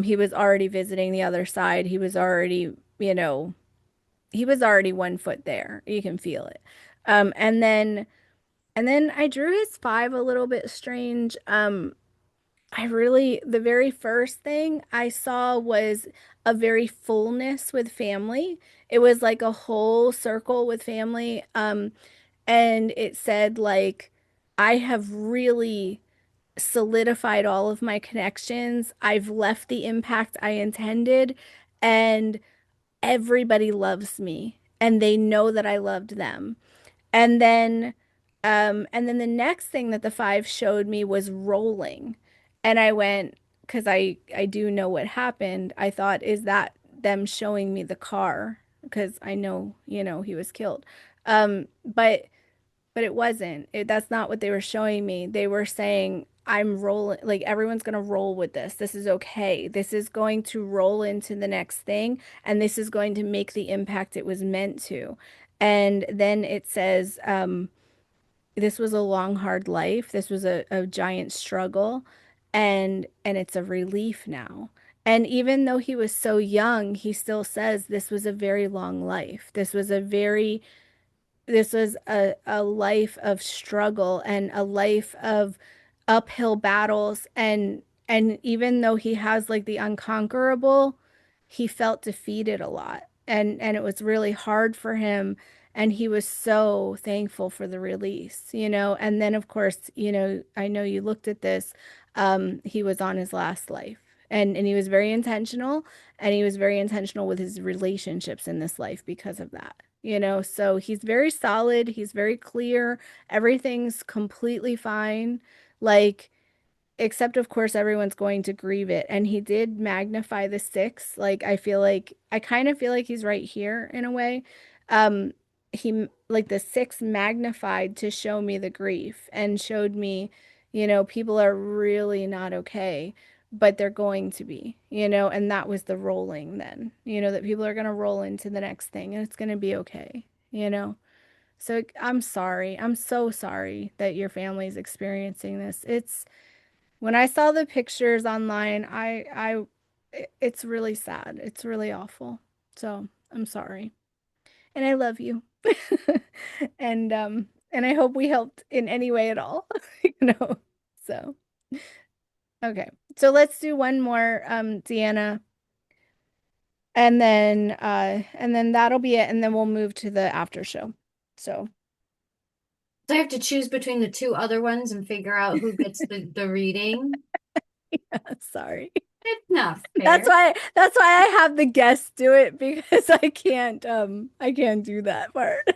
He was already visiting the other side. You know, he was already 1 foot there. You can feel it. And then I drew his five a little bit strange. The very first thing I saw was a very fullness with family. It was like a whole circle with family. And it said, like, I have really solidified all of my connections. I've left the impact I intended, and everybody loves me, and they know that I loved them. And then and then the next thing that the five showed me was rolling. And I went, because I do know what happened. I thought, is that them showing me the car? Because I know, he was killed. But it wasn't. That's not what they were showing me. They were saying, I'm rolling, like everyone's going to roll with this. This is okay. This is going to roll into the next thing, and this is going to make the impact it was meant to. And then it says, this was a long, hard life. This was a giant struggle, and it's a relief now. And even though he was so young, he still says this was a very long life. This was a life of struggle and a life of uphill battles, and even though he has like the unconquerable, he felt defeated a lot, and it was really hard for him, and he was so thankful for the release. And then of course, I know you looked at this. He was on his last life, and he was very intentional, and he was very intentional with his relationships in this life because of that. So he's very solid, he's very clear, everything's completely fine. Like, except of course everyone's going to grieve it. And he did magnify the six. Like, I kind of feel like he's right here in a way. Um, he like the six magnified to show me the grief and showed me, people are really not okay, but they're going to be, and that was the rolling then, that people are going to roll into the next thing and it's going to be okay. So I'm sorry. I'm so sorry that your family's experiencing this. When I saw the pictures online, it's really sad. It's really awful. So I'm sorry. And I love you. And I hope we helped in any way at all. you know. So okay. So let's do one more, Deanna. And then that'll be it. And then we'll move to the after show. So So I have to choose between the two other ones and figure out who gets the reading. sorry. It's not That's fair. why that's why I have the guests do it, because I can't do that part.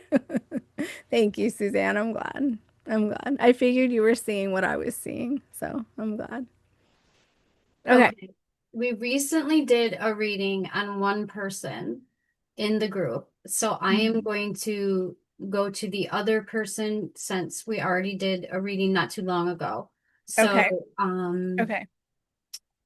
Thank you, Suzanne. I'm glad. I'm glad. I figured you were seeing what I was seeing, so I'm glad. Okay. Okay. We recently did a reading on one person in the group. So I am Mhm. going to go to the other person since we already did a reading not too long ago. Okay. So, Okay.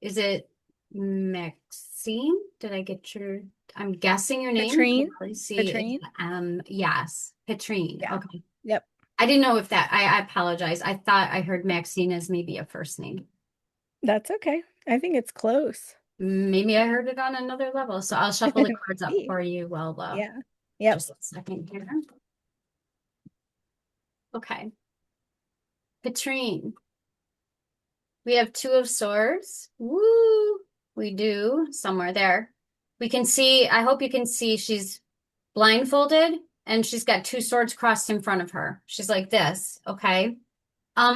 is it Maxine? Did I get your, I'm guessing your name. Katrine? Let's see. It's, Katrine? yes, Petrine. Yeah. Okay. Yep. I didn't know if that, I apologize. I thought I heard Maxine as maybe a first name. That's okay. I think it's close. Maybe I heard it on another level. So I'll shuffle the cards up Maybe. for you. Well, Yeah. Yep. just a second here. Okay. Katrine, We have Two of Swords. Woo! We do somewhere there. We can see, I hope you can see she's blindfolded and she's got two swords crossed in front of her. She's like this, okay?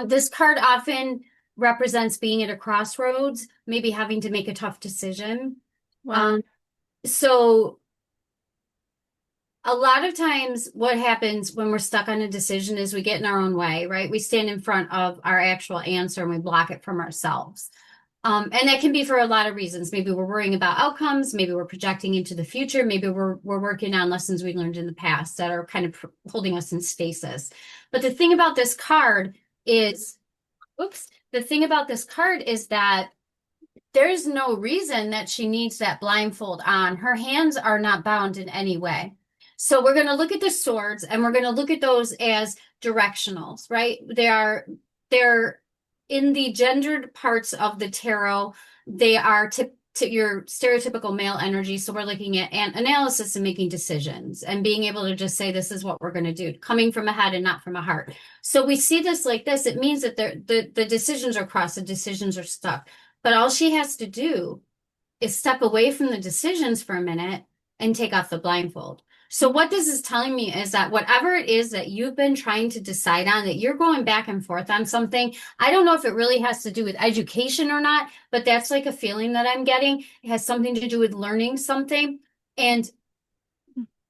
This card often represents being at a crossroads, maybe having to make a tough decision. Wow. So a lot of times what happens when we're stuck on a decision is we get in our own way, right? We stand in front of our actual answer and we block it from ourselves. And that can be for a lot of reasons. Maybe we're worrying about outcomes. Maybe we're projecting into the future. Maybe we're working on lessons we learned in the past that are kind of holding us in stasis. But the thing about this card is, the thing about this card is that there's no reason that she needs that blindfold on. Her hands are not bound in any way. So we're going to look at the swords and we're going to look at those as directionals, right? They're in the gendered parts of the tarot. They are to your stereotypical male energy. So we're looking at an analysis and making decisions and being able to just say, this is what we're going to do, coming from a head and not from a heart. So we see this like this. It means that the decisions are crossed, the decisions are stuck. But all she has to do is step away from the decisions for a minute and take off the blindfold. So what this is telling me is that whatever it is that you've been trying to decide on, that you're going back and forth on something, I don't know if it really has to do with education or not, but that's like a feeling that I'm getting. It has something to do with learning something, and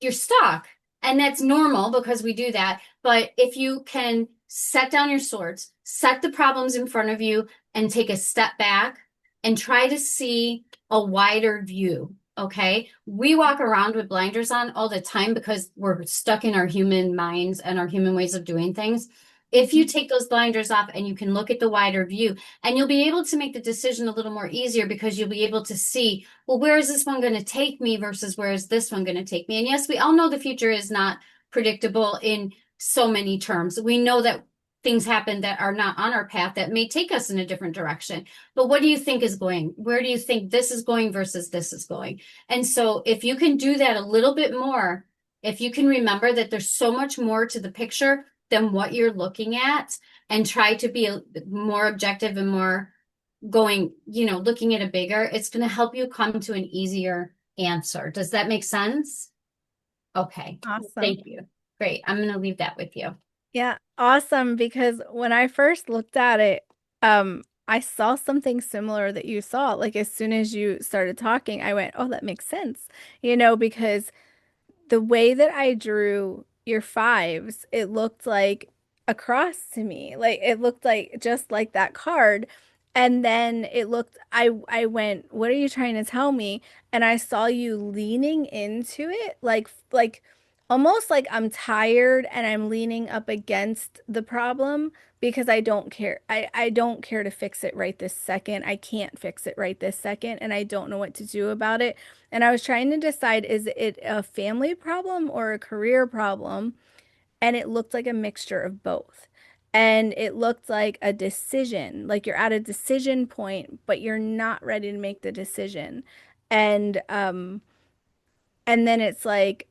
you're stuck. And that's normal because we do that. But if you can set down your swords, set the problems in front of you, and take a step back and try to see a wider view. Okay. We walk around with blinders on all the time because we're stuck in our human minds and our human ways of doing things. If you take those blinders off and you can look at the wider view, and you'll be able to make the decision a little more easier because you'll be able to see, well, where is this one going to take me versus where is this one going to take me? And yes, we all know the future is not predictable in so many terms. We know that things happen that are not on our path that may take us in a different direction. But what do you think is going? Where do you think this is going versus this is going? And so if you can do that a little bit more, if you can remember that there's so much more to the picture than what you're looking at, and try to be more objective and more going, looking at a bigger, it's going to help you come to an easier answer. Does that make sense? Okay. Awesome. Thank you. Great. I'm going to leave that with you. Yeah, awesome. Because when I first looked at it, I saw something similar that you saw. Like as soon as you started talking, I went, oh, that makes sense. Because the way that I drew your fives, it looked like a cross to me. Like it looked like just like that card. And then I went, what are you trying to tell me? And I saw you leaning into it, like almost like I'm tired and I'm leaning up against the problem because I don't care. I don't care to fix it right this second. I can't fix it right this second, and I don't know what to do about it. And I was trying to decide, is it a family problem or a career problem? And it looked like a mixture of both. And it looked like a decision, like you're at a decision point, but you're not ready to make the decision. And and then it's like,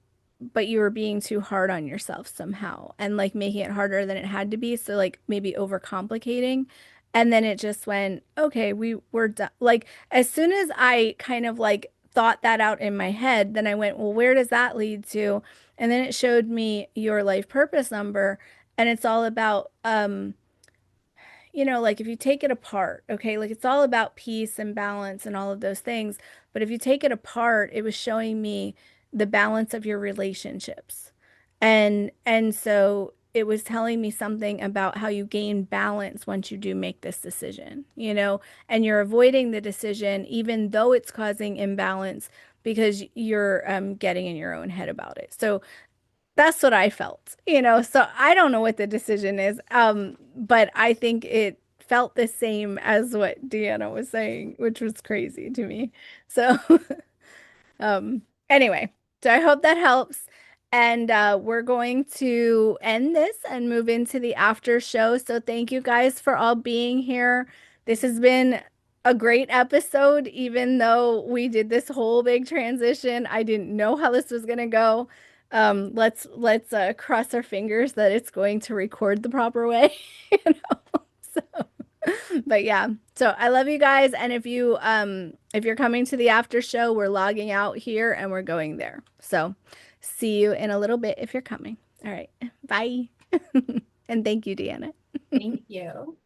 but you were being too hard on yourself somehow and like making it harder than it had to be. So like maybe overcomplicating. And then it just went, okay, we're done. Like as soon as I kind of like thought that out in my head, then I went, well, where does that lead to? And then it showed me your life purpose number. And it's all about like if you take it apart, okay, like it's all about peace and balance and all of those things. But if you take it apart, it was showing me the balance of your relationships. And so it was telling me something about how you gain balance once you do make this decision, and you're avoiding the decision even though it's causing imbalance because you're getting in your own head about it. So that's what I felt, So I don't know what the decision is, but I think it felt the same as what Deanna was saying, which was crazy to me. So, anyway, so I hope that helps. And we're going to end this and move into the after show. So thank you guys for all being here. This has been a great episode, even though we did this whole big transition. I didn't know how this was going to go. Let's cross our fingers that it's going to record the proper way, So, But yeah, so I love you guys. And if you're coming to the after show, we're logging out here and we're going there. So see you in a little bit if you're coming. All right. Bye. And thank you, Deanna. Thank you.